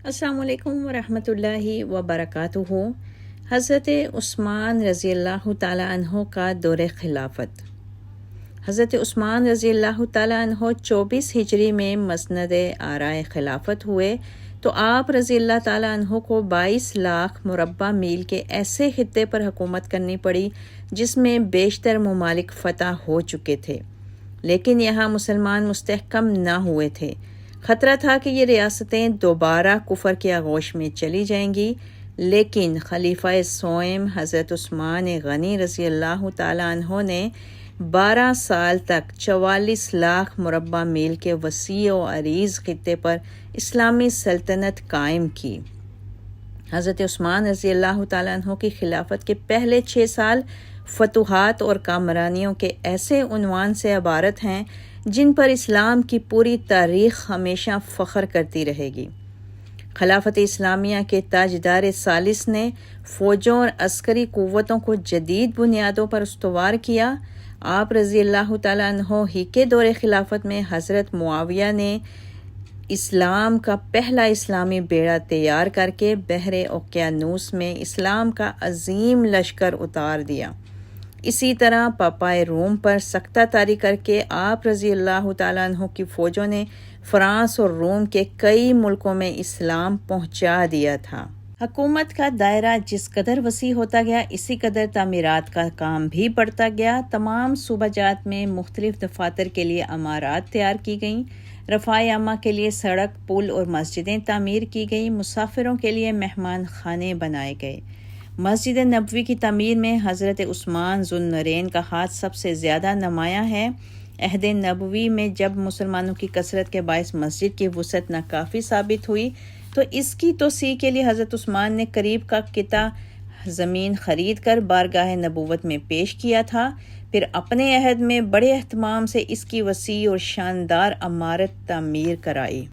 السلام علیکم ورحمۃ اللہ وبرکاتہ۔ حضرت عثمان رضی اللہ تعالیٰ عنہ کا دور خلافت۔ حضرت عثمان رضی اللہ تعالیٰ عنہ 24 ہجری میں مسند آرائے خلافت ہوئے تو آپ رضی اللہ تعالیٰ عنہ کو 22 لاکھ مربع میل کے ایسے خطے پر حکومت کرنی پڑی جس میں بیشتر ممالک فتح ہو چکے تھے، لیکن یہاں مسلمان مستحکم نہ ہوئے تھے۔ خطرہ تھا کہ یہ ریاستیں دوبارہ کفر کے آغوش میں چلی جائیں گی، لیکن خلیفہ سوئم حضرت عثمان غنی رضی اللہ تعالیٰ عنہ نے 12 سال تک 44 لاکھ مربع میل کے وسیع و عریض خطے پر اسلامی سلطنت قائم کی۔ حضرت عثمان رضی اللہ تعالیٰ عنہ کی خلافت کے پہلے 6 سال فتوحات اور کامرانیوں کے ایسے عنوان سے عبارت ہیں جن پر اسلام کی پوری تاریخ ہمیشہ فخر کرتی رہے گی۔ خلافت اسلامیہ کے تاجدار ثالث نے فوجوں اور عسکری قوتوں کو جدید بنیادوں پر استوار کیا۔ آپ رضی اللہ تعالیٰ عنہ ہی کے دور خلافت میں حضرت معاویہ نے اسلام کا پہلا اسلامی بیڑا تیار کر کے بحر اوقیانوس میں اسلام کا عظیم لشکر اتار دیا۔ اسی طرح پاپائے روم پر سختہ طاری کر کے آپ رضی اللہ تعالیٰ عنہ کی فوجوں نے فرانس اور روم کے کئی ملکوں میں اسلام پہنچا دیا تھا۔ حکومت کا دائرہ جس قدر وسیع ہوتا گیا، اسی قدر تعمیرات کا کام بھی بڑھتا گیا۔ تمام صوبہ جات میں مختلف دفاتر کے لیے عمارات تیار کی گئیں، رفاع عامہ کے لیے سڑک، پل اور مسجدیں تعمیر کی گئیں، مسافروں کے لیے مہمان خانے بنائے گئے۔ مسجد نبوی کی تعمیر میں حضرت عثمان ذو النورین کا ہاتھ سب سے زیادہ نمایاں ہے۔ عہد نبوی میں جب مسلمانوں کی کثرت کے باعث مسجد کی وسعت ناکافی ثابت ہوئی تو اس کی توسیع کے لیے حضرت عثمان نے قریب کا قطع زمین خرید کر بارگاہ نبوت میں پیش کیا تھا، پھر اپنے عہد میں بڑے اہتمام سے اس کی وسیع اور شاندار عمارت تعمیر کرائی۔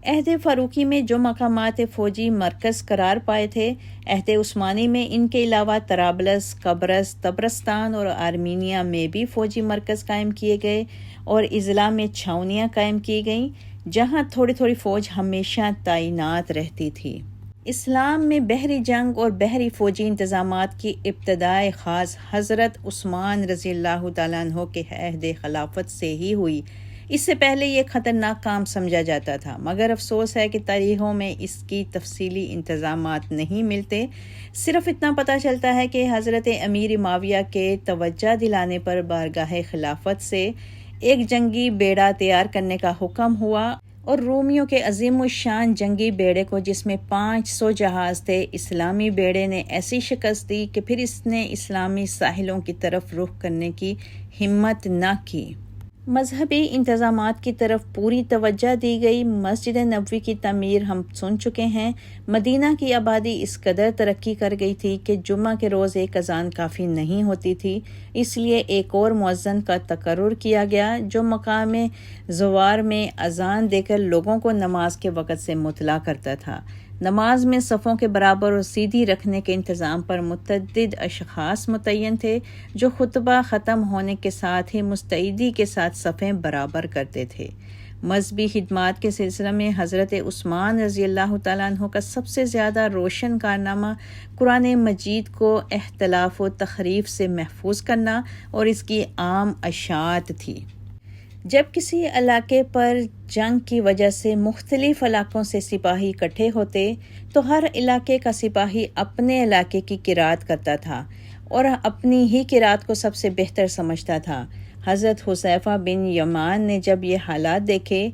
عہد فاروقی میں جو مقامات فوجی مرکز قرار پائے تھے، عہد عثمانی میں ان کے علاوہ طرابلس، قبرص، طبرستان اور آرمینیا میں بھی فوجی مرکز قائم کیے گئے اور اضلاع میں چھاؤنیاں قائم کی گئیں جہاں تھوڑی تھوڑی فوج ہمیشہ تعینات رہتی تھی۔ اسلام میں بحری جنگ اور بحری فوجی انتظامات کی ابتدائے خاص حضرت عثمان رضی اللہ تعالیٰ عنہ کے عہد خلافت سے ہی ہوئی۔ اس سے پہلے یہ خطرناک کام سمجھا جاتا تھا، مگر افسوس ہے کہ تاریخوں میں اس کی تفصیلی انتظامات نہیں ملتے۔ صرف اتنا پتہ چلتا ہے کہ حضرت امیر معاویہ کے توجہ دلانے پر بارگاہ خلافت سے ایک جنگی بیڑا تیار کرنے کا حکم ہوا اور رومیوں کے عظیم الشان جنگی بیڑے کو، جس میں 500 جہاز تھے، اسلامی بیڑے نے ایسی شکست دی کہ پھر اس نے اسلامی ساحلوں کی طرف رخ کرنے کی ہمت نہ کی۔ مذہبی انتظامات کی طرف پوری توجہ دی گئی۔ مسجد نبوی کی تعمیر ہم سن چکے ہیں۔ مدینہ کی آبادی اس قدر ترقی کر گئی تھی کہ جمعہ کے روز ایک اذان کافی نہیں ہوتی تھی، اس لیے ایک اور مؤذن کا تقرر کیا گیا جو مقام زوار میں اذان دے کر لوگوں کو نماز کے وقت سے مطلع کرتا تھا۔ نماز میں صفوں کے برابر اور سیدھی رکھنے کے انتظام پر متعدد اشخاص متعین تھے جو خطبہ ختم ہونے کے ساتھ ہی مستعدی کے ساتھ صفیں برابر کرتے تھے۔ مذہبی خدمات کے سلسلے میں حضرت عثمان رضی اللہ تعالیٰ عنہ کا سب سے زیادہ روشن کارنامہ قرآن مجید کو اختلاف و تحریف سے محفوظ کرنا اور اس کی عام اشاعت تھی۔ جب کسی علاقے پر جنگ کی وجہ سے مختلف علاقوں سے سپاہی اکٹھے ہوتے تو ہر علاقے کا سپاہی اپنے علاقے کی قرات کرتا تھا اور اپنی ہی قرات کو سب سے بہتر سمجھتا تھا۔ حضرت حذیفہ بن یمان نے جب یہ حالات دیکھے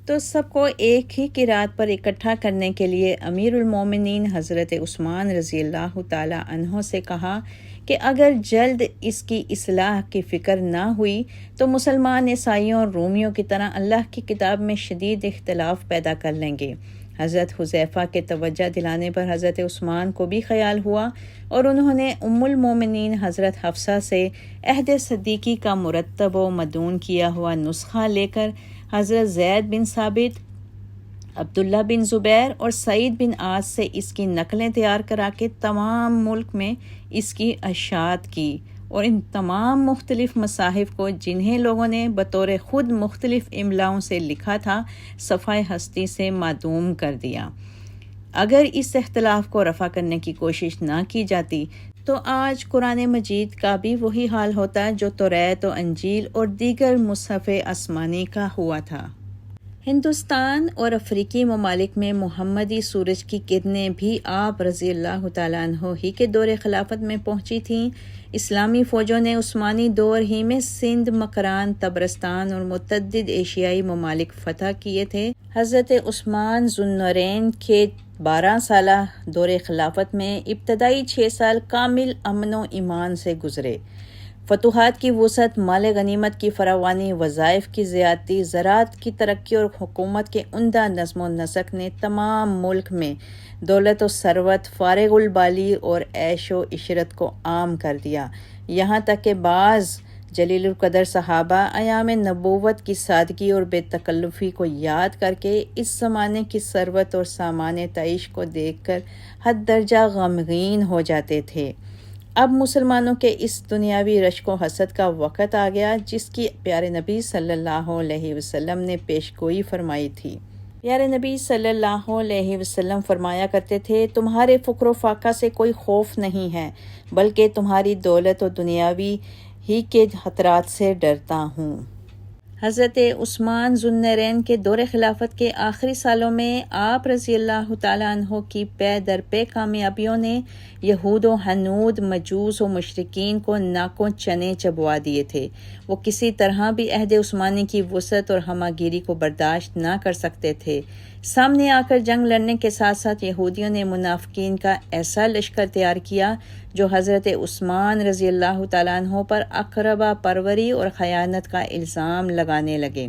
تو سب کو ایک ہی قرات پر اکٹھا کرنے کے لیے امیر المومنین حضرت عثمان رضی اللہ تعالی عنہ سے کہا کہ اگر جلد اس کی اصلاح کی فکر نہ ہوئی تو مسلمان عیسائیوں اور رومیوں کی طرح اللہ کی کتاب میں شدید اختلاف پیدا کر لیں گے۔ حضرت حذیفہ کے توجہ دلانے پر حضرت عثمان کو بھی خیال ہوا اور انہوں نے ام المومنین حضرت حفصہ سے عہد صدیقی کا مرتب و مدون کیا ہوا نسخہ لے کر حضرت زید بن ثابت، عبداللہ بن زبیر اور سعید بن عاص سے اس کی نقلیں تیار کرا کے تمام ملک میں اس کی اشاعت کی اور ان تمام مختلف مصاحف کو، جنہیں لوگوں نے بطور خود مختلف املاؤں سے لکھا تھا، صفحہ ہستی سے معدوم کر دیا۔ اگر اس اختلاف کو رفع کرنے کی کوشش نہ کی جاتی تو آج قرآن مجید کا بھی وہی حال ہوتا جو توریت و انجیل اور دیگر مصحف آسمانی کا ہوا تھا۔ ہندوستان اور افریقی ممالک میں محمدی سورج کی کرنیں بھی آپ رضی اللہ تعالیٰ عنہ ہی کے دور خلافت میں پہنچی تھیں۔ اسلامی فوجوں نے عثمانی دور ہی میں سندھ، مکران، طبرستان اور متعدد ایشیائی ممالک فتح کیے تھے۔ حضرت عثمان ذو النورین کے 12 سالہ دور خلافت میں ابتدائی 6 سال کامل امن و ایمان سے گزرے۔ فتوحات کی وسعت، مال غنیمت کی فراوانی، وظائف کی زیادتی، زراعت کی ترقی اور حکومت کے عمدہ نظم و نسق نے تمام ملک میں دولت و ثروت، فارغ البالی اور عیش و عشرت کو عام کر دیا۔ یہاں تک کہ بعض جلیل القدر صحابہ ایام نبوت کی سادگی اور بے تکلفی کو یاد کر کے اس زمانے کی ثروت اور سامان تعیش کو دیکھ کر حد درجہ غمگین ہو جاتے تھے۔ اب مسلمانوں کے اس دنیاوی رشک و حسد کا وقت آ گیا جس کی پیارے نبی صلی اللہ علیہ وسلم نے پیش گوئی فرمائی تھی۔ پیارے نبی صلی اللہ علیہ وسلم فرمایا کرتے تھے، تمہارے فقر و فاقہ سے کوئی خوف نہیں ہے، بلکہ تمہاری دولت و دنیاوی ہی کے خطرات سے ڈرتا ہوں۔ حضرت عثمان ذو النورین کے دور خلافت کے آخری سالوں میں آپ رضی اللہ تعالیٰ عنہ کی پے در پے کامیابیوں نے یہود و ہنود، مجوس و مشرکین کو ناکوں چنے چبوا دیے تھے۔ وہ کسی طرح بھی عہد عثمانی کی وسعت اور ہمہ گیری کو برداشت نہ کر سکتے تھے۔ سامنے آ کر جنگ لڑنے کے ساتھ ساتھ یہودیوں نے منافقین کا ایسا لشکر تیار کیا جو حضرت عثمان رضی اللہ تعالیٰ عنہ پر اقربا پروری اور خیانت کا الزام لگانے لگے۔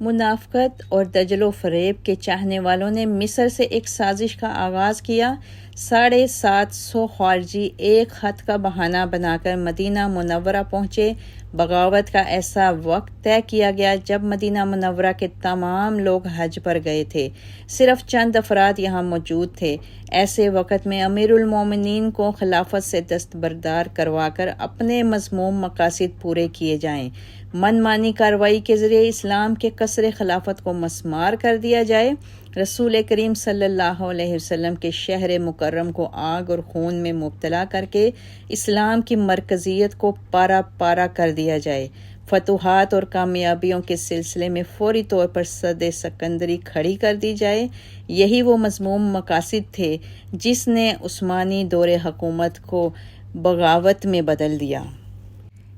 منافقت اور دجل و فریب کے چاہنے والوں نے مصر سے ایک سازش کا آغاز کیا۔ 750 خارجی ایک خط کا بہانہ بنا کر مدینہ منورہ پہنچے۔ بغاوت کا ایسا وقت طے کیا گیا جب مدینہ منورہ کے تمام لوگ حج پر گئے تھے، صرف چند افراد یہاں موجود تھے۔ ایسے وقت میں امیر المومنین کو خلافت سے دستبردار کروا کر اپنے مذموم مقاصد پورے کیے جائیں، من مانی کارروائی کے ذریعے اسلام کے قصر خلافت کو مسمار کر دیا جائے، رسول کریم صلی اللہ علیہ وسلم کے شہر مکرم کو آگ اور خون میں مبتلا کر کے اسلام کی مرکزیت کو پارا پارا کر دیا جائے، فتوحات اور کامیابیوں کے سلسلے میں فوری طور پر صد سکندری کھڑی کر دی جائے۔ یہی وہ مذموم مقاصد تھے جس نے عثمانی دور حکومت کو بغاوت میں بدل دیا۔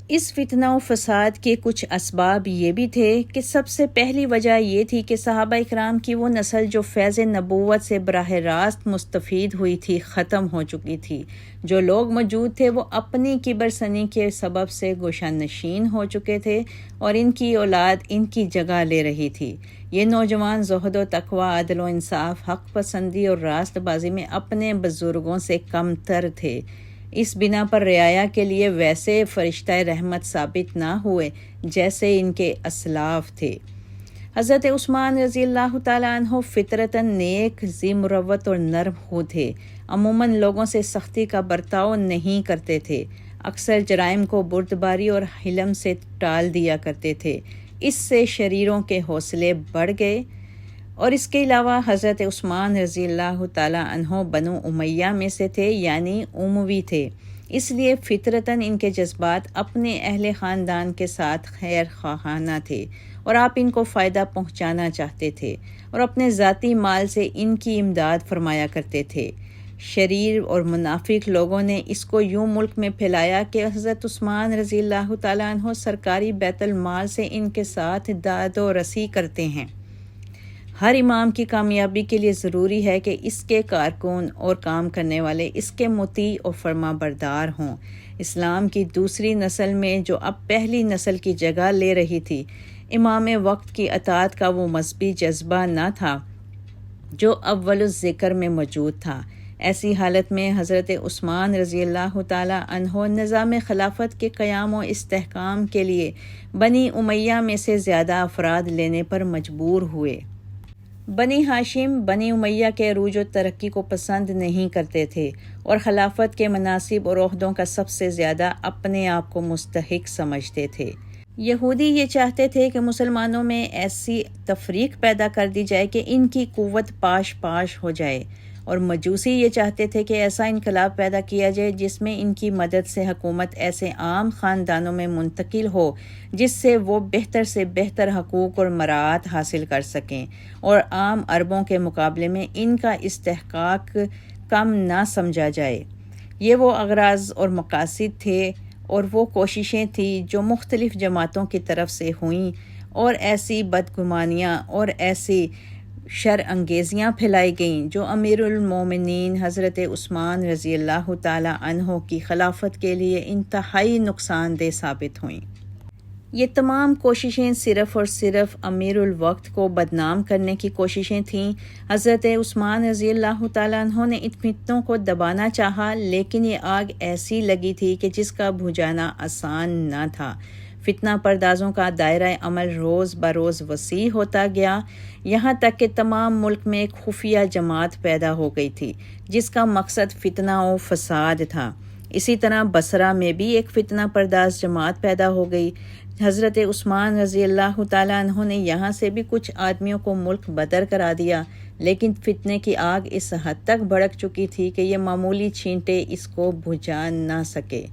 اس فتنہ و فساد کے کچھ اسباب یہ بھی تھے کہ سب سے پہلی وجہ یہ تھی کہ صحابہ اکرام کی وہ نسل جو فیض نبوت سے براہ راست مستفید ہوئی تھی ختم ہو چکی تھی۔ جو لوگ موجود تھے وہ اپنی کبر سنی کے سبب سے گوشہ نشین ہو چکے تھے اور ان کی اولاد ان کی جگہ لے رہی تھی۔ یہ نوجوان زہد و تقوی، عدل و انصاف، حق پسندی اور راست بازی میں اپنے بزرگوں سے کم تر تھے۔ اس بنا پر رعایا کے لیے ویسے فرشتہ رحمت ثابت نہ ہوئے جیسے ان کے اسلاف تھے۔ حضرت عثمان رضی اللہ تعالیٰ عنہ فطرتاً نیک، ذی مروت اور نرم خو تھے۔ عموماً لوگوں سے سختی کا برتاؤ نہیں کرتے تھے، اکثر جرائم کو بردباری اور حلم سے ٹال دیا کرتے تھے۔ اس سے شریروں کے حوصلے بڑھ گئے، اور اس کے علاوہ حضرت عثمان رضی اللہ تعالیٰ عنہ بنو امیہ میں سے تھے، یعنی اموی تھے، اس لیے فطرتاً ان کے جذبات اپنے اہل خاندان کے ساتھ خیر خواہانہ تھے اور آپ ان کو فائدہ پہنچانا چاہتے تھے اور اپنے ذاتی مال سے ان کی امداد فرمایا کرتے تھے۔ شریر اور منافق لوگوں نے اس کو یوں ملک میں پھیلایا کہ حضرت عثمان رضی اللہ تعالیٰ عنہ سرکاری بیت المال سے ان کے ساتھ داد و رسی کرتے ہیں۔ ہر امام کی کامیابی کے لیے ضروری ہے کہ اس کے کارکن اور کام کرنے والے اس کے مطیع اور فرما بردار ہوں۔ اسلام کی دوسری نسل میں جو اب پہلی نسل کی جگہ لے رہی تھی، امام وقت کی اطاعت کا وہ مذہبی جذبہ نہ تھا جو اول الذکر میں موجود تھا۔ ایسی حالت میں حضرت عثمان رضی اللہ تعالیٰ عنہ نظام خلافت کے قیام و استحکام کے لیے بنی امیہ میں سے زیادہ افراد لینے پر مجبور ہوئے۔ بنی ہاشم بنی امیہ کے عروج و ترقی کو پسند نہیں کرتے تھے اور خلافت کے مناصب اور عہدوں کا سب سے زیادہ اپنے آپ کو مستحق سمجھتے تھے۔ یہودی یہ چاہتے تھے کہ مسلمانوں میں ایسی تفریق پیدا کر دی جائے کہ ان کی قوت پاش پاش ہو جائے اور مجوسی یہ چاہتے تھے کہ ایسا انقلاب پیدا کیا جائے جس میں ان کی مدد سے حکومت ایسے عام خاندانوں میں منتقل ہو جس سے وہ بہتر سے بہتر حقوق اور مراعات حاصل کر سکیں اور عام عربوں کے مقابلے میں ان کا استحقاق کم نہ سمجھا جائے۔ یہ وہ اغراض اور مقاصد تھے اور وہ کوششیں تھیں جو مختلف جماعتوں کی طرف سے ہوئیں اور ایسی بدگمانیاں اور ایسی شر انگیزیاں پھیلائی گئیں جو امیر المومنین حضرت عثمان رضی اللہ تعالی عنہ کی خلافت کے لیے انتہائی نقصان دہ ثابت ہوئیں۔ یہ تمام کوششیں صرف اور صرف امیر الوقت کو بدنام کرنے کی کوششیں تھیں۔ حضرت عثمان رضی اللہ تعالیٰ عنہ نے ان فتنوں کو دبانا چاہا، لیکن یہ آگ ایسی لگی تھی کہ جس کا بجھانا آسان نہ تھا۔ فتنہ پردازوں کا دائرہ عمل روز بروز وسیع ہوتا گیا، یہاں تک کہ تمام ملک میں ایک خفیہ جماعت پیدا ہو گئی تھی جس کا مقصد فتنہ و فساد تھا۔ اسی طرح بصرہ میں بھی ایک فتنہ پرداز جماعت پیدا ہو گئی۔ حضرت عثمان رضی اللہ تعالیٰ عنہ نے یہاں سے بھی کچھ آدمیوں کو ملک بدر کرا دیا، لیکن فتنے کی آگ اس حد تک بھڑک چکی تھی کہ یہ معمولی چھینٹے اس کو بجھا نہ سکے۔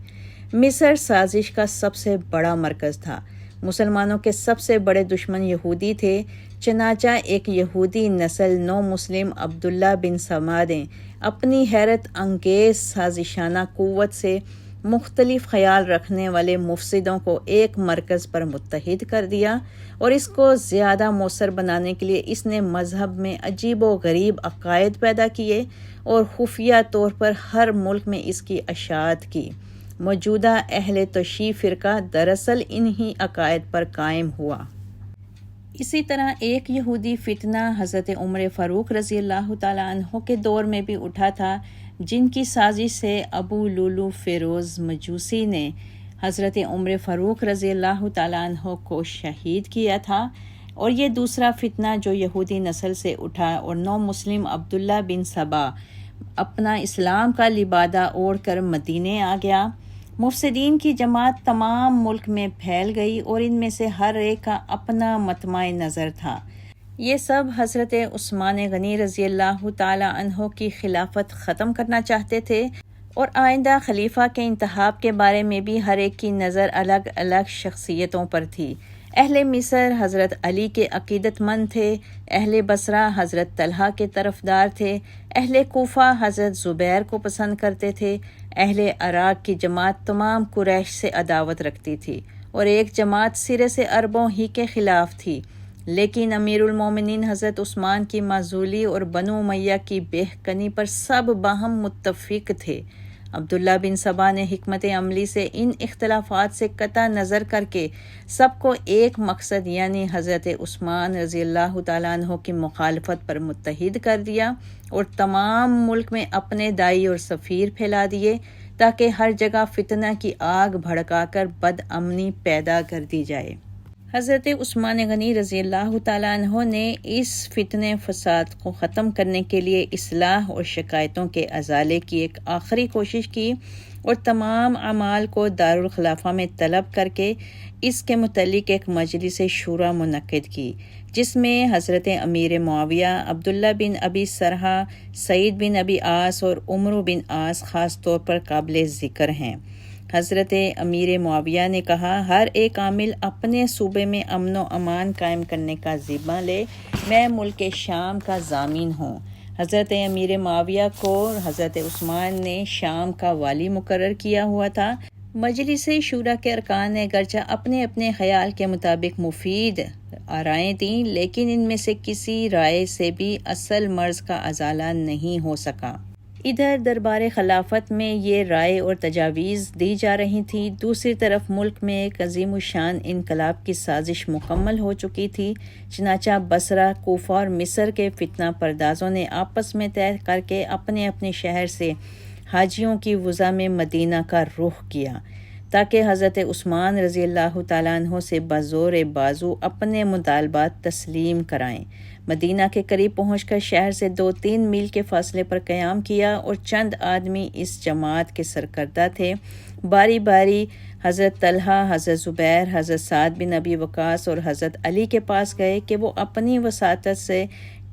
مصر سازش کا سب سے بڑا مرکز تھا۔ مسلمانوں کے سب سے بڑے دشمن یہودی تھے، چنانچہ ایک یہودی نسل نو مسلم عبداللہ بن سبا نے اپنی حیرت انگیز سازشانہ قوت سے مختلف خیال رکھنے والے مفسدوں کو ایک مرکز پر متحد کر دیا، اور اس کو زیادہ مؤثر بنانے کے لیے اس نے مذہب میں عجیب و غریب عقائد پیدا کیے اور خفیہ طور پر ہر ملک میں اس کی اشاعت کی۔ موجودہ اہل تشیع فرقہ دراصل انہی عقائد پر قائم ہوا۔ اسی طرح ایک یہودی فتنہ حضرت عمر فاروق رضی اللہ تعالیٰ عنہ کے دور میں بھی اٹھا تھا، جن کی سازش سے ابو لولو فیروز مجوسی نے حضرت عمر فاروق رضی اللہ تعالیٰ عنہ کو شہید کیا تھا۔ اور یہ دوسرا فتنہ جو یہودی نسل سے اٹھا اور نو مسلم عبداللہ بن سبا اپنا اسلام کا لبادہ اوڑھ کر مدینے آ گیا۔ مفسدین کی جماعت تمام ملک میں پھیل گئی اور ان میں سے ہر ایک کا اپنا مطمع نظر تھا۔ یہ سب حضرت عثمان غنی رضی اللہ تعالی عنہ کی خلافت ختم کرنا چاہتے تھے، اور آئندہ خلیفہ کے انتخاب کے بارے میں بھی ہر ایک کی نظر الگ الگ شخصیتوں پر تھی۔ اہل مصر حضرت علی کے عقیدت مند تھے، اہل بصرہ حضرت طلحہ کے طرفدار تھے، اہل کوفہ حضرت زبیر کو پسند کرتے تھے، اہل عراق کی جماعت تمام قریش سے عداوت رکھتی تھی، اور ایک جماعت سرے سے عربوں ہی کے خلاف تھی۔ لیکن امیر المومنین حضرت عثمان کی معزولی اور بنو امیہ کی بے کنی پر سب باہم متفق تھے۔ عبداللہ بن سبا نے حکمت عملی سے ان اختلافات سے قطع نظر کر کے سب کو ایک مقصد یعنی حضرت عثمان رضی اللہ تعالیٰ عنہ کی مخالفت پر متحد کر دیا، اور تمام ملک میں اپنے داعی اور سفیر پھیلا دیے تاکہ ہر جگہ فتنہ کی آگ بھڑکا کر بد امنی پیدا کر دی جائے۔ حضرت عثمان غنی رضی اللہ تعالیٰ عنہ نے اس فتنے فساد کو ختم کرنے کے لیے اصلاح اور شکایتوں کے ازالے کی ایک آخری کوشش کی، اور تمام اعمال کو دارالخلافہ میں طلب کر کے اس کے متعلق ایک مجلس شورا منعقد کی، جس میں حضرت امیر معاویہ، عبداللہ بن ابی سرحہ، سعید بن ابی عاص اور عمرو بن عاص خاص طور پر قابل ذکر ہیں۔ حضرت امیر معاویہ نے کہا، ہر ایک عامل اپنے صوبے میں امن و امان قائم کرنے کا ذمہ لے، میں ملک شام کا ضامن ہوں۔ حضرت امیر معاویہ کو حضرت عثمان نے شام کا والی مقرر کیا ہوا تھا۔ مجلس شورا کے ارکان نے گرچہ اپنے اپنے خیال کے مطابق مفید آرائیں دیں، لیکن ان میں سے کسی رائے سے بھی اصل مرض کا ازالہ نہیں ہو سکا۔ ادھر دربار خلافت میں یہ رائے اور تجاویز دی جا رہی تھی، دوسری طرف ملک میں ایک عظیم الشان انقلاب کی سازش مکمل ہو چکی تھی۔ چنانچہ بصرہ، کوفہ اور مصر کے فتنہ پردازوں نے آپس میں طے کر کے اپنے اپنے شہر سے حاجیوں کی وضع میں مدینہ کا رخ کیا، تاکہ حضرت عثمان رضی اللہ تعالیٰ عنہ سے بزور بازو اپنے مطالبات تسلیم کرائیں۔ مدینہ کے قریب پہنچ کر شہر سے 2-3 میل کے فاصلے پر قیام کیا، اور چند آدمی اس جماعت کے سرکردہ تھے۔ باری باری حضرت طلحہ، حضرت زبیر، حضرت سعد بن ابی وقاص اور حضرت علی کے پاس گئے کہ وہ اپنی وساطت سے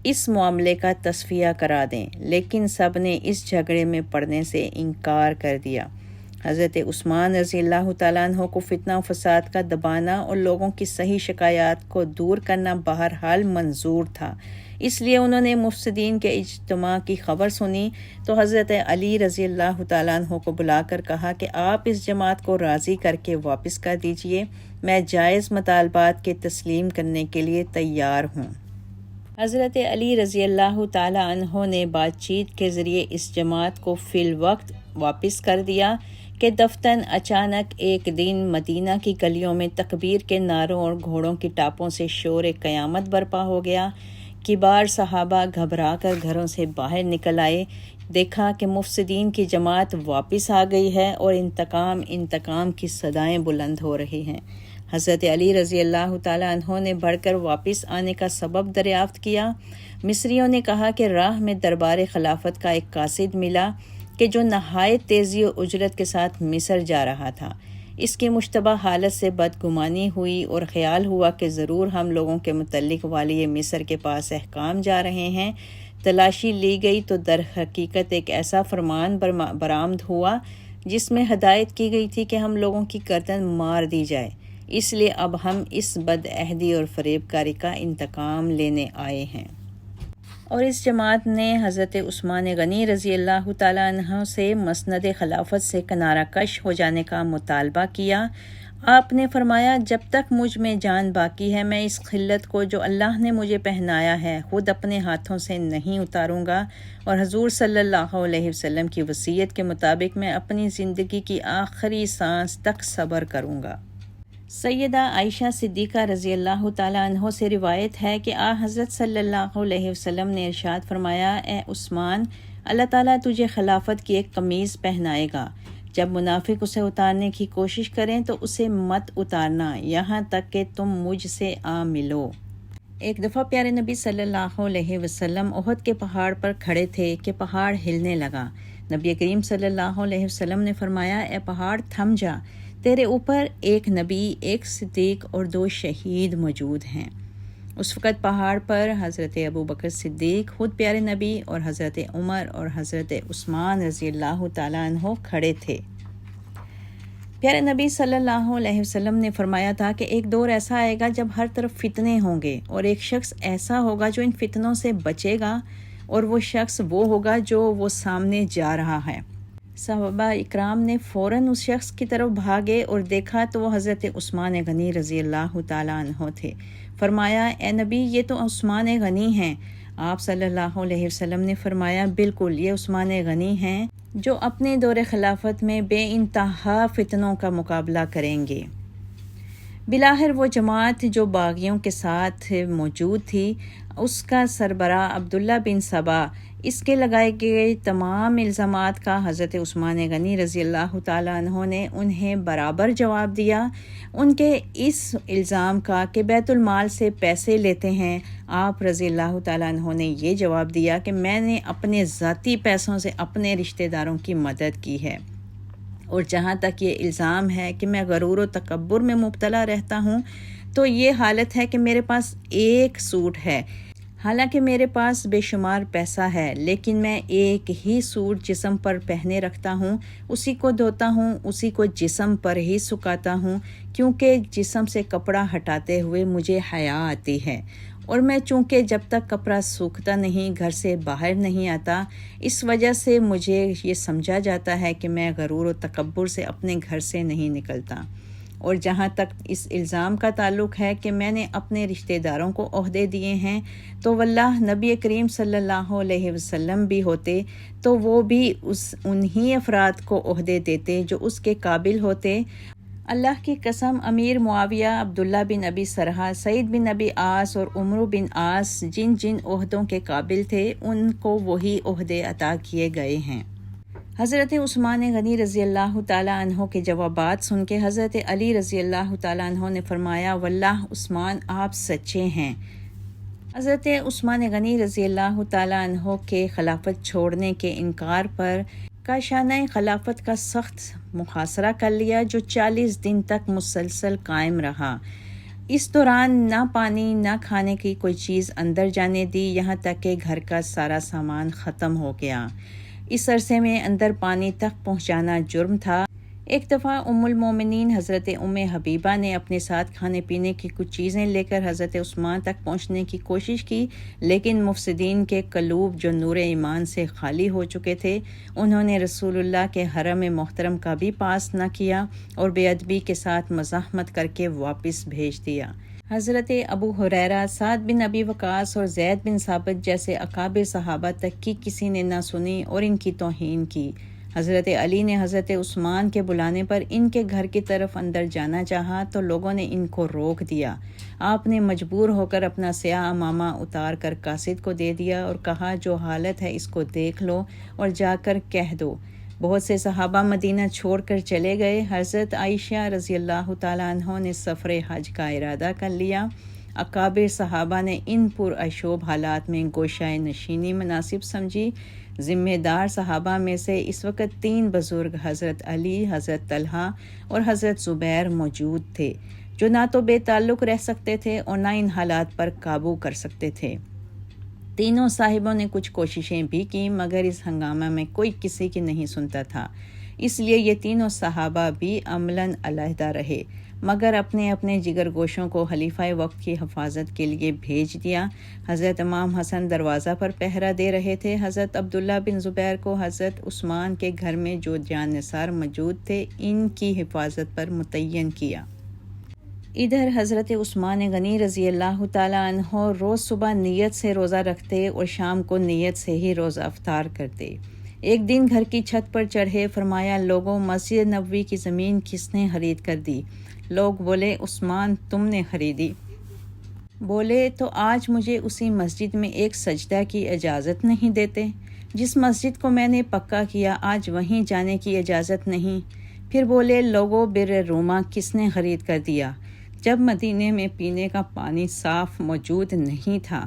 اس معاملے کا تصفیہ کرا دیں، لیکن سب نے اس جھگڑے میں پڑنے سے انکار کر دیا۔ حضرت عثمان رضی اللہ تعالیٰ عنہ کو فتنہ و فساد کا دبانا اور لوگوں کی صحیح شکایات کو دور کرنا بہرحال منظور تھا، اس لیے انہوں نے مفسدین کے اجتماع کی خبر سنی تو حضرت علی رضی اللہ تعالیٰ عنہ کو بلا کر کہا کہ آپ اس جماعت کو راضی کر کے واپس کر دیجئے، میں جائز مطالبات کے تسلیم کرنے کے لیے تیار ہوں۔ حضرت علی رضی اللہ تعالیٰ عنہ نے بات چیت کے ذریعے اس جماعت کو فی الوقت واپس کر دیا کہ دفتن اچانک ایک دن مدینہ کی گلیوں میں تکبیر کے نعروں اور گھوڑوں کی ٹاپوں سے شور قیامت برپا ہو گیا۔ کبار صحابہ گھبرا کر گھروں سے باہر نکل آئے، دیکھا کہ مفسدین کی جماعت واپس آ گئی ہے اور انتقام کی صدائیں بلند ہو رہی ہیں۔ حضرت علی رضی اللہ تعالیٰ عنہ نے بڑھ کر واپس آنے کا سبب دریافت کیا۔ مصریوں نے کہا کہ راہ میں دربار خلافت کا ایک قاصد ملا کہ جو نہایت تیزی و اجرت کے ساتھ مصر جا رہا تھا۔ اس کی مشتبہ حالت سے بدگمانی ہوئی اور خیال ہوا کہ ضرور ہم لوگوں کے متعلق والی مصر کے پاس احکام جا رہے ہیں۔ تلاشی لی گئی تو در حقیقت ایک ایسا فرمان برآمد ہوا جس میں ہدایت کی گئی تھی کہ ہم لوگوں کی گردن مار دی جائے، اس لیے اب ہم اس بد عہدی اور فریب کاری کا انتقام لینے آئے ہیں۔ اور اس جماعت نے حضرت عثمان غنی رضی اللہ تعالیٰ عنہ سے مسند خلافت سے کنارہ کش ہو جانے کا مطالبہ کیا۔ آپ نے فرمایا، جب تک مجھ میں جان باقی ہے میں اس خلت کو جو اللہ نے مجھے پہنایا ہے خود اپنے ہاتھوں سے نہیں اتاروں گا، اور حضور صلی اللہ علیہ وسلم کی وصیت کے مطابق میں اپنی زندگی کی آخری سانس تک صبر کروں گا۔ سیدہ عائشہ صدیقہ رضی اللہ تعالیٰ عنہ سے روایت ہے کہ حضرت صلی اللہ علیہ وسلم نے ارشاد فرمایا، اے عثمان، اللہ تعالیٰ تجھے خلافت کی ایک قمیض پہنائے گا، جب منافق اسے اتارنے کی کوشش کریں تو اسے مت اتارنا یہاں تک کہ تم مجھ سے آ ملو۔ ایک دفعہ پیارے نبی صلی اللہ علیہ وسلم احد کے پہاڑ پر کھڑے تھے کہ پہاڑ ہلنے لگا۔ نبی کریم صلی اللہ علیہ وسلم نے فرمایا، اے پہاڑ تھم جا، تیرے اوپر ایک نبی، ایک صدیق اور 2 شہید موجود ہیں۔ اس وقت پہاڑ پر حضرت ابوبکر صدیق، خود پیارے نبی، اور حضرت عمر اور حضرت عثمان رضی اللہ تعالیٰ عنہ کھڑے تھے۔ پیارے نبی صلی اللہ علیہ وسلم نے فرمایا تھا کہ ایک دور ایسا آئے گا جب ہر طرف فتنے ہوں گے، اور ایک شخص ایسا ہوگا جو ان فتنوں سے بچے گا، اور وہ شخص وہ ہوگا جو وہ سامنے جا رہا ہے۔ صحابہ اکرام نے فوراً اس شخص کی طرف بھاگے اور دیکھا تو وہ حضرت عثمان غنی رضی اللہ تعالیٰ عنہ تھے۔ فرمایا، اے نبی، یہ تو عثمان غنی ہیں۔ آپ صلی اللہ علیہ وسلم نے فرمایا، بالکل یہ عثمان غنی ہیں جو اپنے دور خلافت میں بے انتہا فتنوں کا مقابلہ کریں گے۔ بلاخر وہ جماعت جو باغیوں کے ساتھ موجود تھی، اس کا سربراہ عبداللہ بن سبا، اس کے لگائے گئے تمام الزامات کا حضرت عثمان غنی رضی اللہ تعالیٰ عنہ نے انہیں برابر جواب دیا۔ ان کے اس الزام کا کہ بیت المال سے پیسے لیتے ہیں، آپ رضی اللہ تعالیٰ عنہ نے یہ جواب دیا کہ میں نے اپنے ذاتی پیسوں سے اپنے رشتہ داروں کی مدد کی ہے، اور جہاں تک یہ الزام ہے کہ میں غرور و تکبر میں مبتلا رہتا ہوں، تو یہ حالت ہے کہ میرے پاس ایک سوٹ ہے، حالانکہ میرے پاس بے شمار پیسہ ہے، لیکن میں ایک ہی سوٹ جسم پر پہنے رکھتا ہوں، اسی کو دھوتا ہوں، اسی کو جسم پر ہی سکھاتا ہوں، کیونکہ جسم سے کپڑا ہٹاتے ہوئے مجھے حیا آتی ہے، اور میں چونکہ جب تک کپڑا سوکھتا نہیں گھر سے باہر نہیں آتا، اس وجہ سے مجھے یہ سمجھا جاتا ہے کہ میں غرور و تکبر سے اپنے گھر سے نہیں نکلتا۔ اور جہاں تک اس الزام کا تعلق ہے کہ میں نے اپنے رشتہ داروں کو عہدے دیے ہیں، تو واللہ نبی کریم صلی اللہ علیہ وسلم بھی ہوتے تو وہ بھی انہی افراد کو عہدے دیتے جو اس کے قابل ہوتے۔ اللہ کی قسم، امیر معاویہ، عبداللہ بن ابی سرحہ، سعید بن ابی عاص اور عمرو بن عاص جن جن عہدوں کے قابل تھے، ان کو وہی عہدے عطا کیے گئے ہیں۔ حضرت عثمان غنی رضی اللہ تعالیٰ عنہ کے جوابات سن کے حضرت علی رضی اللہ تعالیٰ عنہ نے فرمایا، واللہ عثمان آپ سچے ہیں۔ حضرت عثمان غنی رضی اللہ تعالیٰ عنہ کے خلافت چھوڑنے کے انکار پر کاشانہ خلافت کا سخت محاصرہ کر لیا، جو 40 دن تک مسلسل قائم رہا۔ اس دوران نہ پانی نہ کھانے کی کوئی چیز اندر جانے دی، یہاں تک کہ گھر کا سارا سامان ختم ہو گیا۔ اس عرصے میں اندر پانی تک پہنچانا جرم تھا۔ ایک دفعہ ام المومنین حضرت ام حبیبہ نے اپنے ساتھ کھانے پینے کی کچھ چیزیں لے کر حضرت عثمان تک پہنچنے کی کوشش کی، لیکن مفسدین کے قلوب جو نور ایمان سے خالی ہو چکے تھے، انہوں نے رسول اللہ کے حرم محترم کا بھی پاس نہ کیا اور بے ادبی کے ساتھ مزاحمت کر کے واپس بھیج دیا۔ حضرت ابو ہریرہ، سعد بن ابی وقاص اور زید بن ثابت جیسے اکابر صحابہ تک کی کسی نے نہ سنی اور ان کی توہین کی۔ حضرت علی نے حضرت عثمان کے بلانے پر ان کے گھر کی طرف اندر جانا چاہا تو لوگوں نے ان کو روک دیا۔ آپ نے مجبور ہو کر اپنا سیاہ عمامہ اتار کر قاصد کو دے دیا اور کہا، جو حالت ہے اس کو دیکھ لو اور جا کر کہہ دو۔ بہت سے صحابہ مدینہ چھوڑ کر چلے گئے۔ حضرت عائشہ رضی اللہ تعالیٰ عنہ نے سفر حج کا ارادہ کر لیا۔ اکابر صحابہ نے ان پرعشوب حالات میں گوشۂ نشینی مناسب سمجھی۔ ذمہ دار صحابہ میں سے اس وقت 3 بزرگ حضرت علی، حضرت طلحہ اور حضرت زبیر موجود تھے، جو نہ تو بے تعلق رہ سکتے تھے اور نہ ان حالات پر قابو کر سکتے تھے۔ تینوں صاحبوں نے کچھ کوششیں بھی کی، مگر اس ہنگامہ میں کوئی کسی کی نہیں سنتا تھا۔ اس لیے یہ تینوں صحابہ بھی عملاً علیحدہ رہے، مگر اپنے اپنے جگر گوشوں کو خلیفہ وقت کی حفاظت کے لیے بھیج دیا۔ حضرت امام حسن دروازہ پر پہرا دے رہے تھے۔ حضرت عبداللہ بن زبیر کو حضرت عثمان کے گھر میں جو جان نثار موجود تھے، ان کی حفاظت پر متعین کیا۔ ادھر حضرت عثمان غنی رضی اللہ تعالیٰ عنہ روز صبح نیت سے روزہ رکھتے اور شام کو نیت سے ہی روزہ افطار کرتے۔ ایک دن گھر کی چھت پر چڑھے، فرمایا، لوگوں، مسجد نبوی کی زمین کس نے خرید کر دی؟ لوگ بولے، عثمان تم نے خریدی۔ بولے، تو آج مجھے اسی مسجد میں ایک سجدہ کی اجازت نہیں دیتے؟ جس مسجد کو میں نے پکا کیا، آج وہیں جانے کی اجازت نہیں۔ پھر بولے، لوگوں، بر روما کس نے خرید کر دیا؟ جب مدینے میں پینے کا پانی صاف موجود نہیں تھا،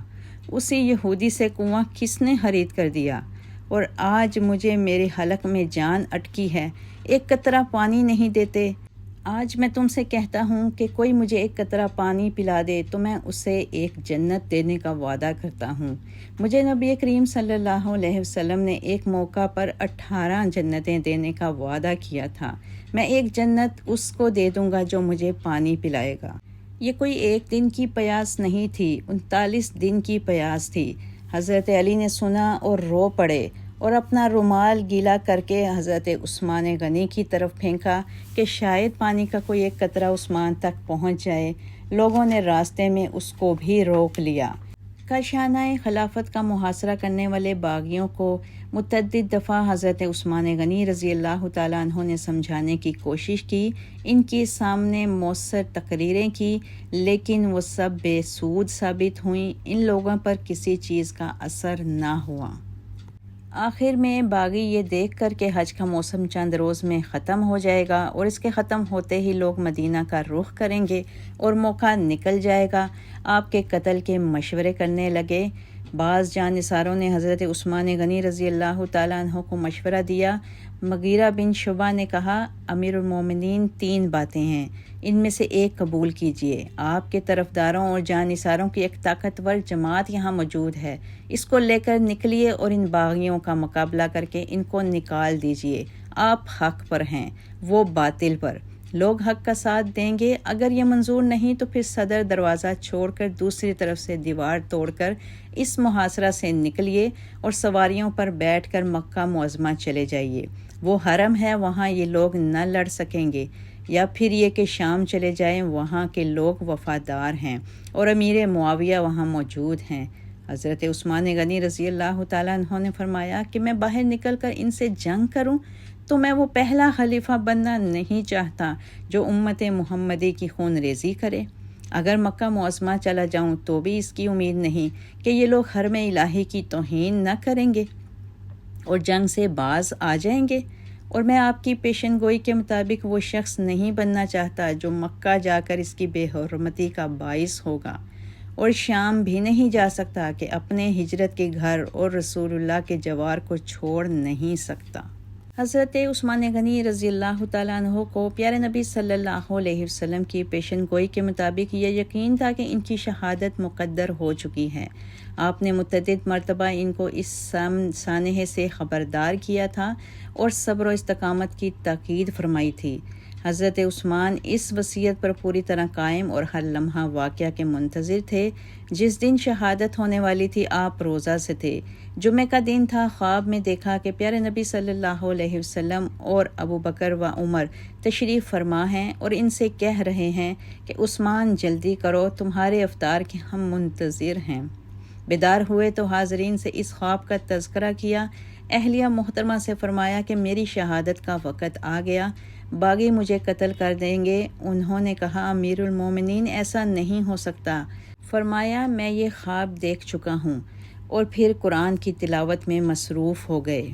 اسی یہودی سے کنواں کس نے خرید کر دیا؟ اور آج مجھے میرے حلق میں جان اٹکی ہے، ایک قطرہ پانی نہیں دیتے۔ آج میں تم سے کہتا ہوں کہ کوئی مجھے ایک قطرہ پانی پلا دے تو میں اسے ایک جنت دینے کا وعدہ کرتا ہوں۔ مجھے نبی کریم صلی اللہ علیہ وسلم نے ایک موقع پر 18 جنتیں دینے کا وعدہ کیا تھا۔ میں ایک جنت اس کو دے دوں گا جو مجھے پانی پلائے گا۔ یہ کوئی ایک دن کی پیاس نہیں تھی، 39 دن کی پیاس تھی۔ حضرت علی نے سنا اور رو پڑے اور اپنا رومال گیلا کر کے حضرت عثمان غنی کی طرف پھینکا کہ شاید پانی کا کوئی ایک قطرہ عثمان تک پہنچ جائے۔ لوگوں نے راستے میں اس کو بھی روک لیا۔ کاشانہ خلافت کا محاصرہ کرنے والے باغیوں کو متعدد دفعہ حضرت عثمان غنی رضی اللہ تعالیٰ عنہ نے سمجھانے کی کوشش کی، ان کے سامنے مؤثر تقریریں کی، لیکن وہ سب بے سود ثابت ہوئیں۔ ان لوگوں پر کسی چیز کا اثر نہ ہوا۔ آخر میں باغی یہ دیکھ کر کہ حج کا موسم چند روز میں ختم ہو جائے گا اور اس کے ختم ہوتے ہی لوگ مدینہ کا رخ کریں گے اور موقع نکل جائے گا، آپ کے قتل کے مشورے کرنے لگے۔ بعض جان نثاروں نے حضرت عثمان غنی رضی اللہ تعالیٰ عنہ کو مشورہ دیا۔ مغیرہ بن شعبہ نے کہا، امیر المومنین، 3 باتیں ہیں، ان میں سے ایک قبول کیجیے۔ آپ کے طرفداروں اور جان نثاروں کی ایک طاقتور جماعت یہاں موجود ہے، اس کو لے کر نکلیے اور ان باغیوں کا مقابلہ کر کے ان کو نکال دیجیے۔ آپ حق پر ہیں، وہ باطل پر۔ لوگ حق کا ساتھ دیں گے، اگر یہ منظور نہیں تو پھر صدر دروازہ چھوڑ کر دوسری طرف سے دیوار توڑ کر اس محاصرہ سے نکلیے اور سواریوں پر بیٹھ کر مکہ معظمہ چلے جائیے۔ وہ حرم ہے، وہاں یہ لوگ نہ لڑ سکیں گے، یا پھر یہ کہ شام چلے جائیں، وہاں کے لوگ وفادار ہیں اور امیر معاویہ وہاں موجود ہیں۔ حضرت عثمان غنی رضی اللہ تعالیٰ عنہ نے فرمایا کہ میں باہر نکل کر ان سے جنگ کروں تو میں وہ پہلا خلیفہ بننا نہیں چاہتا جو امت محمدی کی خون ریزی کرے۔ اگر مکہ معظمہ چلا جاؤں تو بھی اس کی امید نہیں کہ یہ لوگ حرم الہی کی توہین نہ کریں گے اور جنگ سے باز آ جائیں گے، اور میں آپ کی پیشن گوئی کے مطابق وہ شخص نہیں بننا چاہتا جو مکہ جا کر اس کی بے حرمتی کا باعث ہوگا، اور شام بھی نہیں جا سکتا کہ اپنے ہجرت کے گھر اور رسول اللہ کے جوار کو چھوڑ نہیں سکتا۔ حضرت عثمان غنی رضی اللہ تعالیٰ عنہ کو پیارے نبی صلی اللہ علیہ وسلم کی پیشن گوئی کے مطابق یہ یقین تھا کہ ان کی شہادت مقدر ہو چکی ہے۔ آپ نے متعدد مرتبہ ان کو اس سانحے سے خبردار کیا تھا اور صبر و استقامت کی تاکید فرمائی تھی۔ حضرت عثمان اس وصیت پر پوری طرح قائم اور ہر لمحہ واقعہ کے منتظر تھے۔ جس دن شہادت ہونے والی تھی آپ روزہ سے تھے۔ جمعہ کا دن تھا۔ خواب میں دیکھا کہ پیارے نبی صلی اللہ علیہ وسلم اور ابو بکر و عمر تشریف فرما ہیں اور ان سے کہہ رہے ہیں کہ عثمان جلدی کرو، تمہارے افطار کے ہم منتظر ہیں۔ بیدار ہوئے تو حاضرین سے اس خواب کا تذکرہ کیا۔ اہلیہ محترمہ سے فرمایا کہ میری شہادت کا وقت آ گیا، باغی مجھے قتل کر دیں گے۔ انہوں نے کہا امیر المومنین ایسا نہیں ہو سکتا۔ فرمایا میں یہ خواب دیکھ چکا ہوں، اور پھر قرآن کی تلاوت میں مصروف ہو گئے۔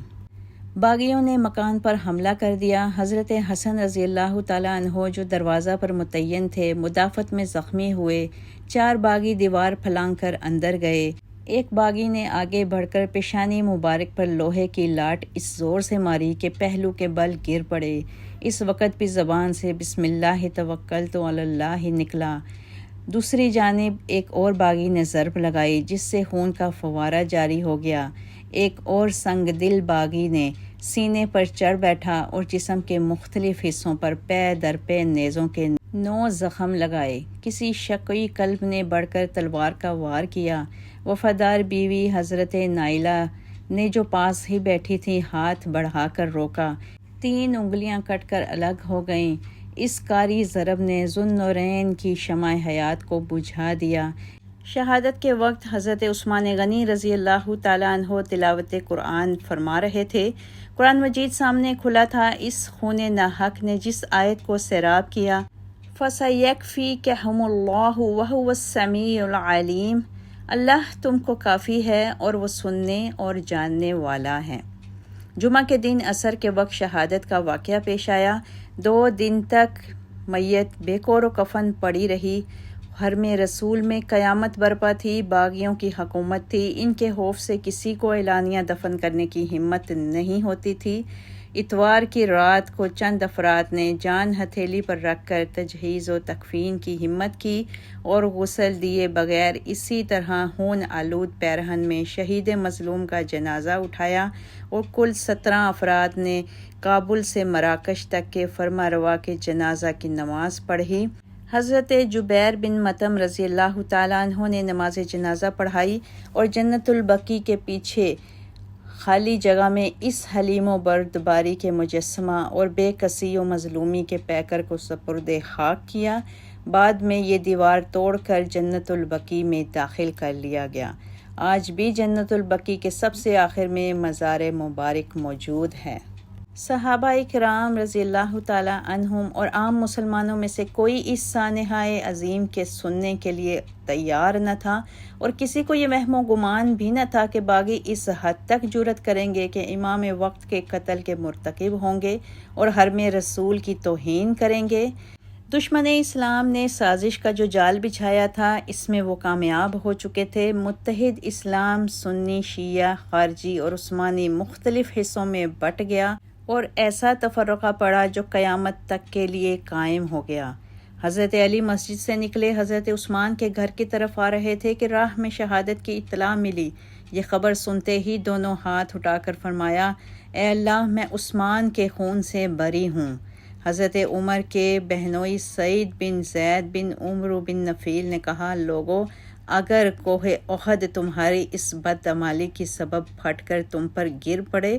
باغیوں نے مکان پر حملہ کر دیا۔ حضرت حسن رضی اللہ تعالیٰ عنہ جو دروازہ پر متعین تھے مدافعت میں زخمی ہوئے۔ 4 باغی دیوار پھلانگ کر اندر گئے۔ ایک باغی نے آگے بڑھ کر پیشانی مبارک پر لوہے کی لاٹ اس زور سے ماری کہ پہلو کے بل گر پڑے۔ اس وقت بھی زبان سے بسم اللہ توکلت علی اللہ نکلا۔ دوسری جانب ایک اور باغی نے ضرب لگائی جس سے خون کا فوارہ جاری ہو گیا۔ ایک اور سنگ دل باغی نے سینے پر چڑھ بیٹھا اور جسم کے مختلف حصوں پر پے در پے نیزوں کے 9 زخم لگائے۔ کسی شقی قلب نے بڑھ کر تلوار کا وار کیا۔ وفادار بیوی حضرت نائلہ نے جو پاس ہی بیٹھی تھی ہاتھ بڑھا کر روکا۔ 3 انگلیاں کٹ کر الگ ہو گئیں۔ اس کاری ضرب نے ذوالنورین کی شمع حیات کو بجھا دیا۔ شہادت کے وقت حضرت عثمان غنی رضی اللہ تعالیٰ عنہ تلاوت قرآن فرما رہے تھے۔ قرآن مجید سامنے کھلا تھا۔ اس خون ناحق نے جس آیت کو سیراب کیا فَسَيَكْفِيكَهُمُ اللَّهُ وَهُوَ السَّمِيعُ الْعَلِيمُ، اللہ تم کو کافی ہے اور وہ سننے اور جاننے والا ہے۔ جمعہ کے دن عصر کے وقت شہادت کا واقعہ پیش آیا۔ 2 دن تک میت بے کور و کفن پڑی رہی۔ حرم رسول میں قیامت برپا تھی۔ باغیوں کی حکومت تھی۔ ان کے خوف سے کسی کو اعلانیہ دفن کرنے کی ہمت نہیں ہوتی تھی۔ اتوار کی رات کو چند افراد نے جان ہتھیلی پر رکھ کر تجہیز و تکفین کی ہمت کی اور غسل دیے بغیر اسی طرح خون آلود پیرہن میں شہید مظلوم کا جنازہ اٹھایا، اور کل 17 افراد نے کابل سے مراکش تک کے فرما روا کے جنازہ کی نماز پڑھی۔ حضرت جبیر بن مطعم رضی اللہ تعالیٰ عنہ نے نماز جنازہ پڑھائی اور جنت البقیع کے پیچھے خالی جگہ میں اس حلیم و بردباری کے مجسمہ اور بے کسی و مظلومی کے پیکر کو سپرد خاک کیا۔ بعد میں یہ دیوار توڑ کر جنت البقیع میں داخل کر لیا گیا۔ آج بھی جنت البقیع کے سب سے آخر میں مزار مبارک موجود ہے۔ صحابہ کرام رضی اللہ تعالیٰ عنہم اور عام مسلمانوں میں سے کوئی اس سانحہ عظیم کے سننے کے لیے تیار نہ تھا، اور کسی کو یہ وہم و گمان بھی نہ تھا کہ باغی اس حد تک جرأت کریں گے کہ امام وقت کے قتل کے مرتکب ہوں گے اور حرم رسول کی توہین کریں گے۔ دشمن اسلام نے سازش کا جو جال بچھایا تھا اس میں وہ کامیاب ہو چکے تھے۔ متحد اسلام سنی، شیعہ، خارجی اور عثمانی مختلف حصوں میں بٹ گیا اور ایسا تفرقہ پڑا جو قیامت تک کے لیے قائم ہو گیا۔ حضرت علی مسجد سے نکلے حضرت عثمان کے گھر کی طرف آ رہے تھے کہ راہ میں شہادت کی اطلاع ملی۔ یہ خبر سنتے ہی دونوں ہاتھ اٹھا کر فرمایا اے اللہ میں عثمان کے خون سے بری ہوں۔ حضرت عمر کے بہنوئی سعید بن زید بن عمرو بن نفیل نے کہا لوگو اگر کوہ احد تمہاری اس بدعمالی کی سبب پھٹ کر تم پر گر پڑے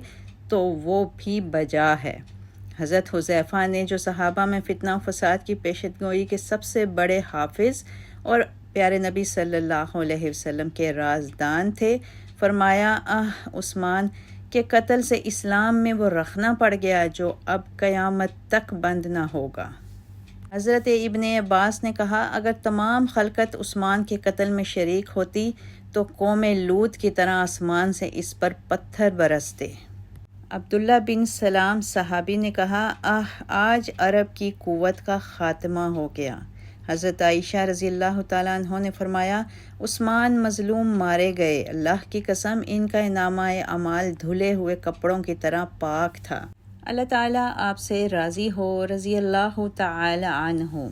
تو وہ بھی بجا ہے۔ حضرت حذیفہ نے جو صحابہ میں فتنہ و فساد کی پیشن گوئی کے سب سے بڑے حافظ اور پیارے نبی صلی اللہ علیہ وسلم کے رازدان تھے، فرمایا عثمان کے قتل سے اسلام میں وہ رخنا پڑ گیا جو اب قیامت تک بند نہ ہوگا۔ حضرت ابن عباس نے کہا اگر تمام خلقت عثمان کے قتل میں شریک ہوتی تو قوم لوط کی طرح آسمان سے اس پر پتھر برستے۔ عبداللہ بن سلام صحابی نے کہا آج عرب کی قوت کا خاتمہ ہو گیا۔ حضرت عائشہ رضی اللہ تعالیٰ عنہ نے فرمایا عثمان مظلوم مارے گئے، اللہ کی قسم ان کا نامہ اعمال دھلے ہوئے کپڑوں کی طرح پاک تھا۔ اللہ تعالیٰ آپ سے راضی ہو، رضی اللہ تعالی عنہ.